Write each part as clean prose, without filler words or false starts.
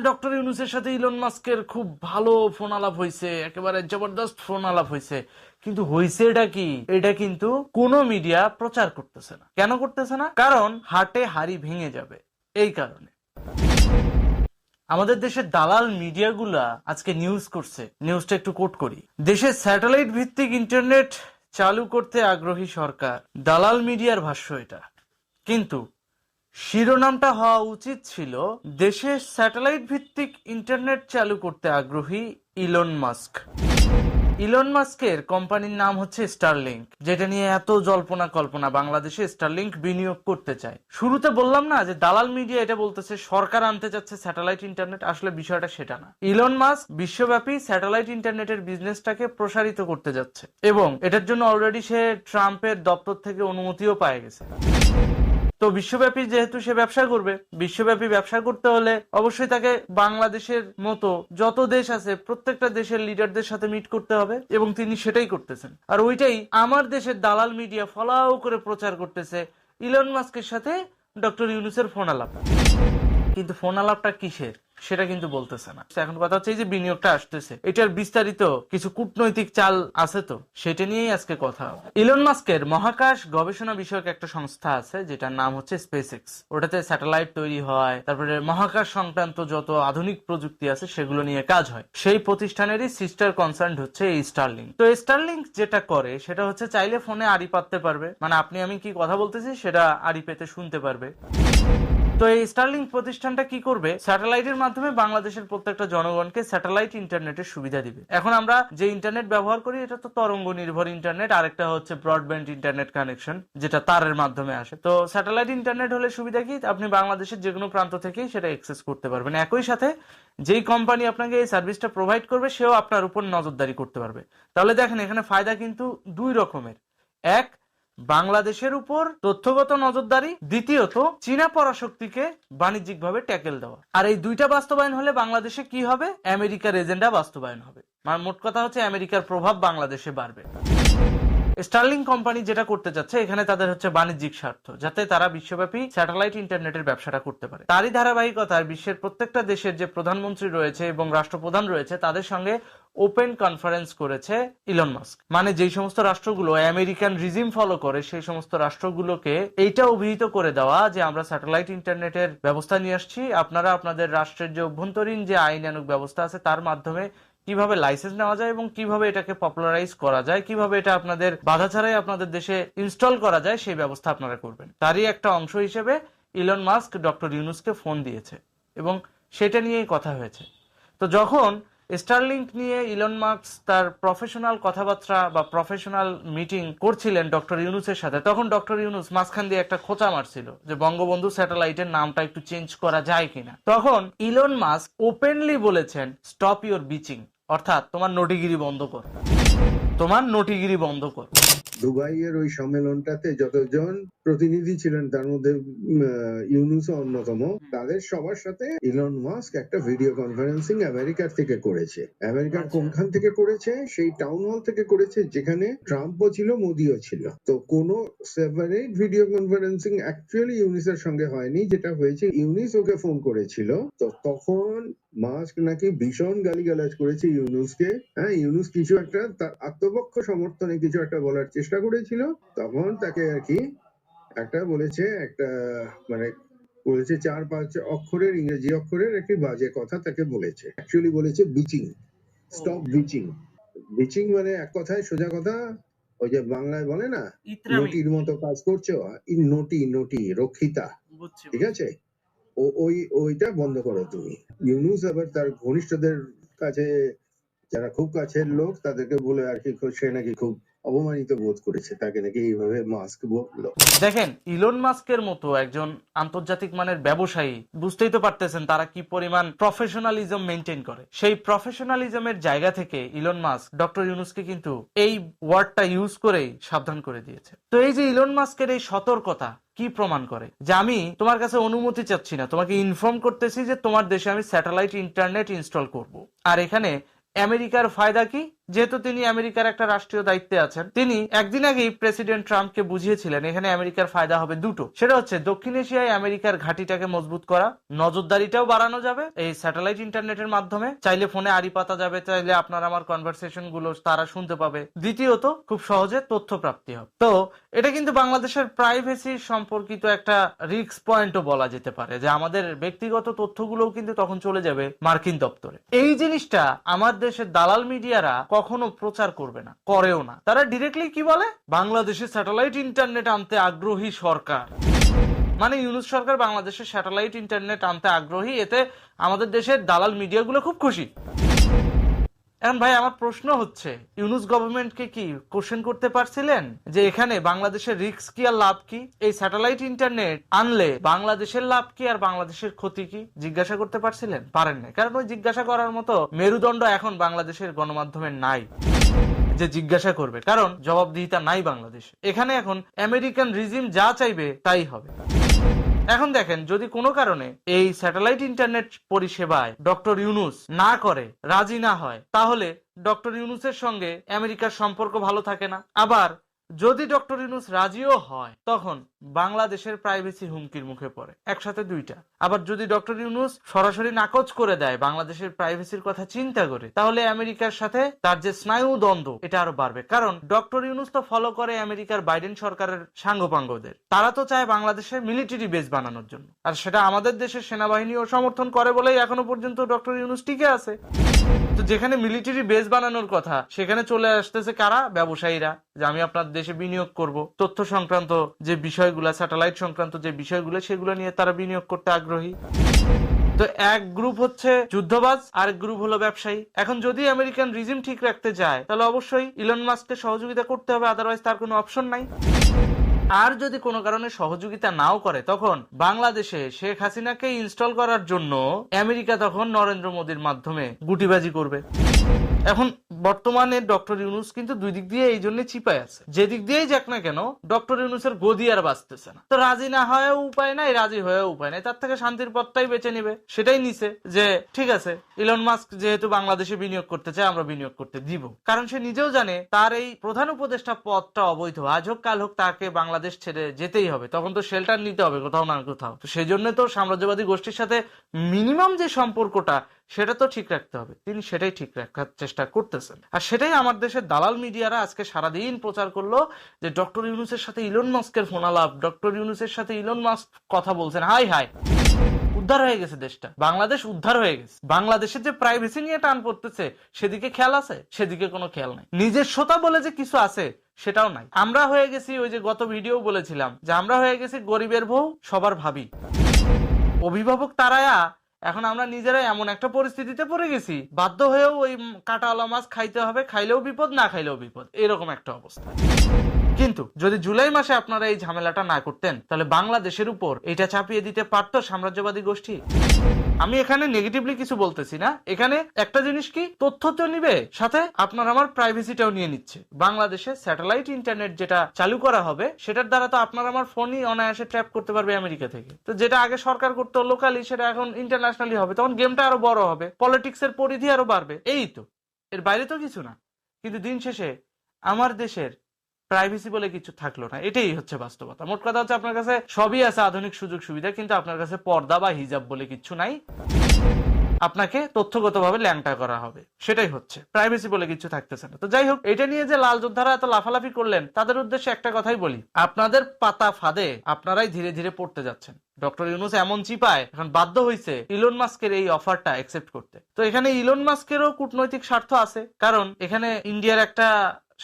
Doctor ইউনূসের সাথে Elon মাস্কের খুব ভালো ফোন আলাপ হয়েছে, একেবারে জবরদস্ত ফোন আলাপ হয়েছে, কিন্তু হয়েছে এটা কিন্তু কোনো মিডিয়া প্রচার করতেছে না। কেন করতেছে না? কারণ হাটে হাড়ি ভেঙে যাবে। এই কারণে আমাদের দেশের দালাল মিডিয়াগুলা আজকে নিউজ করছে, নিউজটা একটু কোট করি। দেশে স্যাটেলাইট ভিত্তিক ইন্টারনেট চালু করতে আগ্রহী সরকার, দালাল মিডিয়ার ভাষ্য এটা। কিন্তু শিরোনামটা হওয়া উচিত ছিল দেশে স্যাটেলাইট ভিত্তিক ইন্টারনেট চালু করতে আগ্রহী ইলন মাস্ক। ইলন মাস্কের কোম্পানির নাম হচ্ছে স্টারলিংক, যেটা নিয়ে এত জল্পনা কল্পনা, বাংলাদেশে স্টারলিংক বিনিয়োগ করতে চায়। শুরুতে বললাম না যে দালাল মিডিয়া এটা বলতেছে সরকার আনতে চাচ্ছে স্যাটেলাইট ইন্টারনেট, আসলে বিষয়টা সেটা না। ইলন মাস্ক বিশ্বব্যাপী স্যাটেলাইট ইন্টারনেটের বিজনেসটাকে প্রসারিত করতে যাচ্ছে এবং এটার জন্য অলরেডি সে ট্রাম্পের দপ্তর থেকে অনুমতিও পেয়ে গেছে। তো বিশ্বব্যাপী যেহেতু সে ব্যবসা করবে, বিশ্বব্যাপী ব্যবসা করতে হলে অবশ্যই তাকে বাংলাদেশের মতো যত দেশ আছে প্রত্যেকটা দেশের লিডারদের সাথে মিট করতে হবে এবং তিনি সেটাই করতেছেন। আর ওইটাই আমার দেশের দালাল মিডিয়া ফলাও করে প্রচার করতেছে, ইলন মাস্কের সাথে ডক্টর ইউনূসের ফোন আলাপ। কিন্তু ফোন আলাপটা কিসের সেটা কিন্তু বলতেছে না। এখন কথা হচ্ছে এই যে বিনিয়োগটা আসতেছে, এটার বিস্তারিত কিছু কূটনৈতিক চাল আছে, তো সেটা নিয়েই আজকে কথা হবে। ইলন মাস্কের মহাকাশ গবেষণা বিষয়ক একটা সংস্থা আছে যেটার নাম হচ্ছে স্পেসএক্স। ওটাতে স্যাটেলাইট তৈরি হয়, তারপরে মহাকাশ সংক্রান্ত যত আধুনিক প্রযুক্তি আছে সেগুলো নিয়ে কাজ হয়। সেই প্রতিষ্ঠানেরই সিস্টার কনসার্ন হচ্ছে এই স্টারলিংক। তো স্টারলিংক যেটা করে সেটা হচ্ছে চাইলে ফোনে আড়ি পাততে পারবে, মানে আপনি আমি কি কথা বলতেছি সেটা আড়ি পেতে শুনতে পারবে। তো এই স্টারলিংক প্রতিষ্ঠানটা কি করবে, স্যাটেলাইটের মাধ্যমে বাংলাদেশের প্রত্যেকটা জনগণকে স্যাটেলাইট ইন্টারনেটের সুবিধা দিবে। এখন আমরা যে ইন্টারনেট ব্যবহার করি এটা তো তরঙ্গ নির্ভর ইন্টারনেট, আরেকটা হচ্ছে ব্রডব্যান্ড ইন্টারনেট কানেকশন যেটা তারের মাধ্যমে আসে। তো স্যাটেলাইট ইন্টারনেট হলে সুবিধা কি, আপনি বাংলাদেশের যে কোনো প্রান্ত থেকেই সেটা অ্যাক্সেস করতে পারবেন। একই সাথে যেই কোম্পানি আপনাকে এই সার্ভিসটা প্রোভাইড করবে সেও আপনার উপর নজরদারি করতে পারবে। তাহলে দেখেন এখানে ফায়দা কিন্তু দুই রকমের। এক, বাংলাদেশের উপর তথ্যগত নজরদারি, দ্বিতীয়ত চীনা পরাশক্তিকে বাণিজ্যিকভাবে ট্যাকেল দেওয়া। আর এই দুইটা বাস্তবায়ন হলে বাংলাদেশে কি হবে, আমেরিকার এজেন্ডা বাস্তবায়ন হবে। মানে মোট কথা হচ্ছে আমেরিকার প্রভাব বাংলাদেশে বাড়বে। স্টারলিংক কোম্পানি যেটা করতে যাচ্ছে এখানে তাদের হচ্ছে বাণিজ্যিক স্বার্থ, যাতে তারা বিশ্বব্যাপী স্যাটেলাইট ইন্টারনেটের ব্যবসাটা করতে পারে। তারই ধারাবাহিকতায় বিশ্বের প্রত্যেকটা দেশের যে প্রধানমন্ত্রী রয়েছে এবং রাষ্ট্রপ্রধান রয়েছে তাদের সঙ্গে ওপেন কনফারেন্স করেছে ইলন মাস্ক। মানে যেই সমস্ত রাষ্ট্রগুলো আমেরিকান রিজিম ফলো করে সেই সমস্ত রাষ্ট্রগুলোকে এইটা অভিহিত করে দেওয়া যে আমরা স্যাটেলাইট ইন্টারনেটের ব্যবস্থা নিয়ে আসছি, আপনারা আপনাদের রাষ্ট্রের যে অভ্যন্তরীণ যে আইনানুগ ব্যবস্থা আছে তার মাধ্যমে কিভাবে লাইসেন্স নেওয়া যায় এবং কিভাবে এটাকে পপুলারাইজ করা যায়, কিভাবে এটা আপনাদের বাধা ছাড়াই আপনাদের দেশে ইনস্টল করা যায় সেই ব্যবস্থা আপনারা করবেন। তারই একটা অংশ হিসেবে ইলন মাস্ক ডক্টর ইউনূসকে ফোন দিয়েছে এবং সেটা নিয়েই কথা হয়েছে। তো যখন স্টারলিংক নিয়ে ইলন মাস্ক তার প্রফেশনাল কথাবার্তা বা প্রফেশনাল মিটিং করছিলেন ডক্টর ইউনূসের সাথে, তখন ডক্টর ইউনূস মাঝখান দিয়ে একটা খোঁচা মারছিল যে বঙ্গবন্ধু স্যাটেলাইটের নামটা একটু চেঞ্জ করা যায় কিনা। তখন ইলন মাস্ক ওপেনলি বলেছেন স্টপ ইউর বিচিং, অর্থাৎ তোমার নটিগিরি বন্ধ কর, তোমার নটিগিরি বন্ধ কর। দুবাইয়ের ওই সম্মেলনটাতে যতজন প্রতিনিধি ছিলেন তার মধ্যে ইউনূস অন্যতম, তাদের সবার সাথে ইলন মাস্ক একটা ভিডিও কনফারেন্সিং আমেরিকার থেকে করেছে। আমেরিকার কোনখান থেকে করেছে? সেই টাউন হল থেকে করেছে যেখানে ট্রাম্পও ছিল, মোদিও ছিল। তো কোনো সেপারেট ভিডিও কনফারেন্সিং অ্যাকচুয়ালি ইউনূসের সঙ্গে হয়নি। যেটা হয়েছে ইউনূস ওকে ফোন করেছিল, তো তখন মাস্ক নাকি ভীষণ গালিগালাজ করেছে ইউনূসকে। হ্যাঁ, ইউনূস কিছু একটা তার আত্মপক্ষ সমর্থনে কিছু একটা বলার চেষ্টা করেছিল, তখন তাকে আর কি একটা বলেছে, একটা মানে বলেছে 4-5 অক্ষরের ইংরেজি অক্ষরের একটি বাজে কথা তাকে বলেছে। অ্যাকচুয়ালি বলেছে বিচিং, স্টপ বিচিং। বিচিং মানে এক কথায় সোজা কথা ওই যে বাংলায় বলে না নটির মতো কাজ করছো, নটি রক্ষিতা, ঠিক আছে, ওইটা বন্ধ করো তুমি। ইউনূস আবার তার ঘনিষ্ঠদের কাছে যারা খুব কাছের লোক তাদেরকে বলে আর কি সে নাকি খুব অপমানিত বোধ করেছে, তাকে নাকি এইভাবে মাস্ক বললো। দেখেন ইলন মাস্কের মতো একজন আন্তর্জাতিক মানের ব্যবসায়ী, বুঝতেই তো পারতেছেন তারা কি পরিমাণ প্রফেশনালিজম মেনটেন করে। সেই প্রফেশনালিজমের জায়গা থেকে ইলন মাস্ক ডক্টর ইউনূসকে কিন্তু এই ওয়ার্ডটা ইউজ করেই সাবধান করে দিয়েছে। তো এই যে ইলন মাস্কের এই সতর্কতা কি প্রমাণ করে, যে আমি তোমার কাছে অনুমতি চাচ্ছি না, তোমাকে ইনফর্ম করতেছি যে তোমার দেশে আমি স্যাটেলাইট ইন্টারনেট ইনস্টল করব। আর এখানে আমেরিকার ফায়দা কি, যেহেতু তিনি আমেরিকার একটা রাষ্ট্রীয় দায়িত্বে আছেন, তিনি একদিন আগেই প্রেসিডেন্ট ট্রাম্পকে বুঝিয়েছিলেন এখানে আমেরিকার ফায়দা হবে দুটো। সেটা হচ্ছে দক্ষিণ এশিয়ায় আমেরিকার ঘাঁটিটাকে মজবুত করা, নজরদারিটাও বাড়ানো যাবে এই স্যাটেলাইট ইন্টারনেটের মাধ্যমে, চাইলে ফোনে আড়ি পাতা যাবে, চাইলে আপনার আমার কনভারসেশন গুলো তারা শুনতে পাবে। দ্বিতীয়ত খুব সহজে তথ্য প্রাপ্তি হবে। তো এটা কিন্তু বাংলাদেশের প্রাইভেসি সম্পর্কিত একটা রিস্ক পয়েন্টও বলা যেতে পারে, যে আমাদের ব্যক্তিগত তথ্যগুলোও কিন্তু তখন চলে যাবে মার্কিন দপ্তরে। এই জিনিসটা আমার দেশের দালাল মিডিয়ারা কখনো প্রচার করবে না, করেও না। তারা ডিরেক্টলি কি বলে, বাংলাদেশে স্যাটেলাইট ইন্টারনেট আনতে আগ্রহী সরকার, মানে ইউনূস সরকার বাংলাদেশে স্যাটেলাইট ইন্টারনেট আনতে আগ্রহী, এতে আমাদের দেশের দালাল মিডিয়াগুলো খুব খুশি। এখন ভাই আমার প্রশ্ন হচ্ছে, ইউনূস গভর্নমেন্টকে কি কোশ্চেন করতে পারছিলেন যে এখানে বাংলাদেশের রিস্ক কি আর লাভ কি? এই স্যাটেলাইট ইন্টারনেট আনলে বাংলাদেশের লাভ কি আর বাংলাদেশের ক্ষতি কি জিজ্ঞাসা করতে পারছিলেন? পারেন না, কারণ ওই জিজ্ঞাসা করার মতো মেরুদণ্ড এখন বাংলাদেশের গণমাধ্যমে নাই যে জিজ্ঞাসা করবে, কারণ জবাবদিহিতা নাই বাংলাদেশে। এখানে এখন আমেরিকান রিজিম যা চাইবে তাই হবে। এখন দেখেন, যদি কোনো কারণে এই স্যাটেলাইট ইন্টারনেট পরিষেবায় ডক্টর ইউনূস না করে, রাজি না হয়, তাহলে ডক্টর ইউনূসের সঙ্গে আমেরিকার সম্পর্ক ভালো থাকে না। আবার যদি ডক্টর ইউনূস রাজিও হয়, তখন বাংলাদেশের প্রাইভেসি হুমকির মুখে পড়ে। একসাথে দুইটা। আবার যদি ডক্টর ইউনূস সরাসরি নাকচ করে দেয় বাংলাদেশের প্রাইভেসির কথা চিন্তা করে, তাহলে আমেরিকার সাথে তার যে স্নায়ু দ্বন্দ্ব এটা আরো বাড়বে। কারণ ডক্টর ইউনূস তো ফলো করে আমেরিকার বাইডেন সরকারের সাঙ্গপাঙ্গদের। তারা তো চায় বাংলাদেশে মিলিটারি বেস বানানোর জন্য, আর সেটা আমাদের দেশের সেনাবাহিনীও সমর্থন করে বলেই এখনো পর্যন্ত ডক্টর ইউনূস টিকে আছে। তো যেখানে মিলিটারি বেস বানানোর কথা, সেখানে চলে আসতেছে কারা? ব্যবসায়ীরা, যে আমি আপনার দেশে বিনিয়োগ করব, তথ্য সংক্রান্ত যে বিষয়গুলো, স্যাটেলাইট সংক্রান্ত যে বিষয়গুলো, সেগুলো নিয়ে তারা বিনিয়োগ করতে আগ্রহী। তো এক গ্রুপ হচ্ছে যুদ্ধবাজ, আরেক গ্রুপ হলো ব্যবসায়ী। এখন যদি আমেরিকান রিজিম ঠিক রাখতে যায়, তাহলে অবশ্যই ইলন মাস্ককে সহযোগিতা করতে হবে, আদারওয়াইজ তার কোনো অপশন নাই। আর যদি কোনো কারণে সহযোগিতা নাও করে, তখন বাংলাদেশে শেখ হাসিনাকে ইনস্টল করার জন্য আমেরিকা তখন নরেন্দ্র মোদীর মাধ্যমে গুটিবাজি করবে। এখন বর্তমানে ডক্টর ইউনূস কিন্তু দুই দিক দিয়ে এই জন্য চিপায় আছে। যে দিক দিয়েই যাক না কেন, ডক্টর ইউনূসের গদি আর বাঁচতেছে না। তো রাজি না হয়েও উপায় নাই, রাজি হয়েও উপায় নাই, তার থেকে শান্তির পথটাই বেছে নিবে। সেটাই নিছে যে ঠিক আছে, ইলন মাস্ক যেহেতু বাংলাদেশে বিনিয়োগ করতে চায়, আমরা বিনিয়োগ করতে দিব। কারণ সে নিজেও জানে তার এই প্রধান উপদেষ্টা পদটা অবৈধ। আজ হোক কাল হোক তাকে বাংলাদেশ ছেড়ে যেতেই হবে, তখন তো শেল্টার নিতে হবে কোথাও না কোথাও। তো সেই জন্য তো সাম্রাজ্যবাদী গোষ্ঠীর সাথে মিনিমাম যে সম্পর্কটা, সেটা তো ঠিক রাখতে হবে। তিনি সেটাই ঠিক রাখার চেষ্টা করতেছেন। আর সেটাই আমার দেশের দালাল মিডিয়ারা আজকে সারাদিন প্রচার করলো, যে ডক্টর ইউনূসের সাথে ইলন মাস্কের ফোনালাপ, ডক্টর ইউনূসের সাথে ইলন মাস্ক কথা বলছেন। হাই হাই, উদ্ধার হয়ে গেছে দেশটা, বাংলাদেশ উদ্ধার হয়ে গেছে। বাংলাদেশের যে প্রাইভেসি নিয়ে টান পড়তেছে, সেদিকে খেয়াল আছে? সেদিকে কোনো খেয়াল নাই। নিজস্বতা বলে যে কিছু আছে, সেটাও নাই। আমরা হয়ে গেছি, ওই যে গত ভিডিও বলেছিলাম, যে আমরা হয়ে গেছি গরিবের বউ, সবার ভাবি, অভিভাবক তারায়া। এখন আমরা নিজেরাই এমন একটা পরিস্থিতিতে পড়ে গেছি, বাধ্য হয়েও ওই কাঁটাওয়ালা মাছ খাইতে হবে, খাইলেও বিপদ, না খাইলেও বিপদ, এরকম একটা অবস্থা। কিন্তু যদি জুলাই মাসে আপনারা এই ঝামেলাটা না করতেন, তাহলে বাংলাদেশের উপর এটা চাপিয়ে দিতে পারতো সাম্রাজ্যবাদী গোষ্ঠী। আমি এখানে নেগেটিভলি কিছু বলতেছি না। এখানে একটা জিনিস কি, তথ্য তো নিবে, সাথে আপনার আমার প্রাইভেসিটাও নিয়ে নিচ্ছে। বাংলাদেশে স্যাটেলাইট ইন্টারনেট যেটা চালু করা হবে, সেটার দ্বারা তো আপনার আমার ফোনই অনায়াসে ট্র্যাপ করতে পারবে আমেরিকা থেকে। তো যেটা আগে সরকার করতো লোকালি, সেটা এখন ইন্টারন্যাশনালি হবে। তখন গেমটা আরো বড় হবে, পলিটিক্স এর পরিধি আরো বাড়বে। এই তো, এর বাইরে তো কিছু না। কিন্তু দিন শেষে আমার দেশের প্রাইভেসি বলে কিছু থাকলো না, এটাই হচ্ছে বাস্তবতা। মোট কথা হচ্ছে, আপনার কাছে সবই আছে আধুনিক সুযোগ সুবিধা, কিন্তু আপনার কাছে পর্দা বা হিজাব বলে কিছু নাই। আপনাকে তথ্যগতভাবে ল্যাংটা করা হবে, সেটাই হচ্ছে। প্রাইভেসি বলে কিছু থাকতেছে না। তো যাই হোক, এটা নিয়ে যে লাল যোদ্ধারা এত লাফালাফি করলেন, তাদের উদ্দেশ্যে একটা কথাই বলি, আপনাদের পাতা ফাঁদে আপনারাই ধীরে ধীরে পড়তে যাচ্ছেন। ডক্টর ইউনূস এমন চিপায় এখন বাধ্য হয়েছে ইলন মাস্কের এই অফারটা অ্যাকসেপ্ট করতে। তো এখানে ইলন মাস্কেরও কূটনৈতিক স্বার্থ আছে, কারণ এখানে ইন্ডিয়ার একটা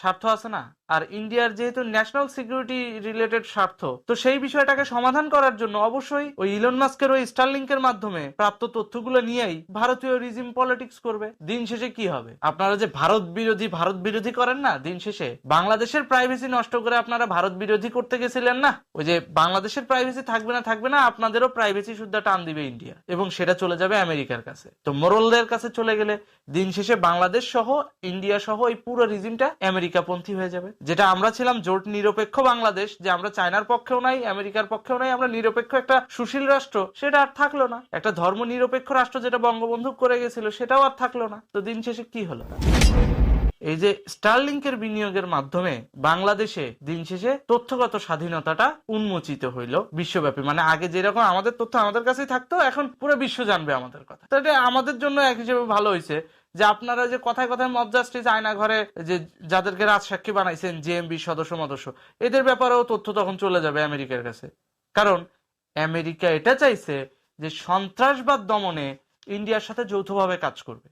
স্বার্থ আছে না, আর ইন্ডিয়ার যেহেতু ন্যাশনাল সিকিউরিটি রিলেটেড স্বার্থ, তো সেই বিষয়টাকে সমাধান করার জন্য অবশ্যই ওই ইলন মাস্কের ওই স্টারলিংকের মাধ্যমে প্রাপ্ত তথ্যগুলো নিয়েই ভারতীয় রিজিম পলিটিক্স করবে। দিন শেষে কি হবে, আপনারা যে ভারত বিরোধী করেন না, দিন শেষে বাংলাদেশের প্রাইভেসি নষ্ট করে আপনারা ভারত বিরোধী করতে গেছিলেন না। ওই যে বাংলাদেশের প্রাইভেসি থাকবে না, আপনাদেরও প্রাইভেসি সুদ্ধা টান দিবে ইন্ডিয়া, এবং সেটা চলে যাবে আমেরিকার কাছে। তো মোরলদের কাছে চলে গেলে দিন শেষে বাংলাদেশ সহ ইন্ডিয়া সহ এই পুরো রিজিমটা আমেরিকাপন্থী হয়ে যাবে। যেটা আমরা ছিলাম জোট নিরপেক্ষ বাংলাদেশ, যে আমরা চায়নার পক্ষেও নাই, আমেরিকার পক্ষেও নাই, আমরা নিরপেক্ষ একটা সুশীল রাষ্ট্র, সেটা আর থাকলো না। একটা ধর্ম নিরপেক্ষ রাষ্ট্র যেটা বঙ্গবন্ধু করে গেছিল, সেটাও আর থাকলো না। তো দিন শেষে কি হলো? এই যে স্টারলিংকের বিনিয়োগের মাধ্যমে বাংলাদেশে দিন শেষে তথ্যগত স্বাধীনতাটা উন্মোচিত হইল বিশ্বব্যাপী। মানে আগে যেরকম আমাদের তথ্য আমাদের কাছেই থাকতো, এখন পুরো বিশ্ব জানবে আমাদের কথা। তো এটা আমাদের জন্য এক হিসেবে ভালো হয়েছে যে আপনারা যে কথায় কথায় মব জাস্টিস, আয়না ঘরে যে যাদেরকে রাজসাক্ষী বানাইছেন জেএমবি সদস্য এদের ব্যাপারেও তথ্য তখন চলে যাবে আমেরিকার কাছে। কারণ আমেরিকা এটা চাইছে যে সন্ত্রাসবাদ দমনে ইন্ডিয়ার সাথে যৌথভাবে কাজ করবে।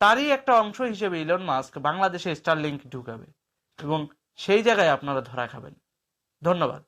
তারই একটা অংশ হিসেবে ইলন মাস্ক বাংলাদেশে স্টারলিংক ঢুকাবে এবং সেই জায়গায় আপনারা ধরা খাবেন। ধন্যবাদ।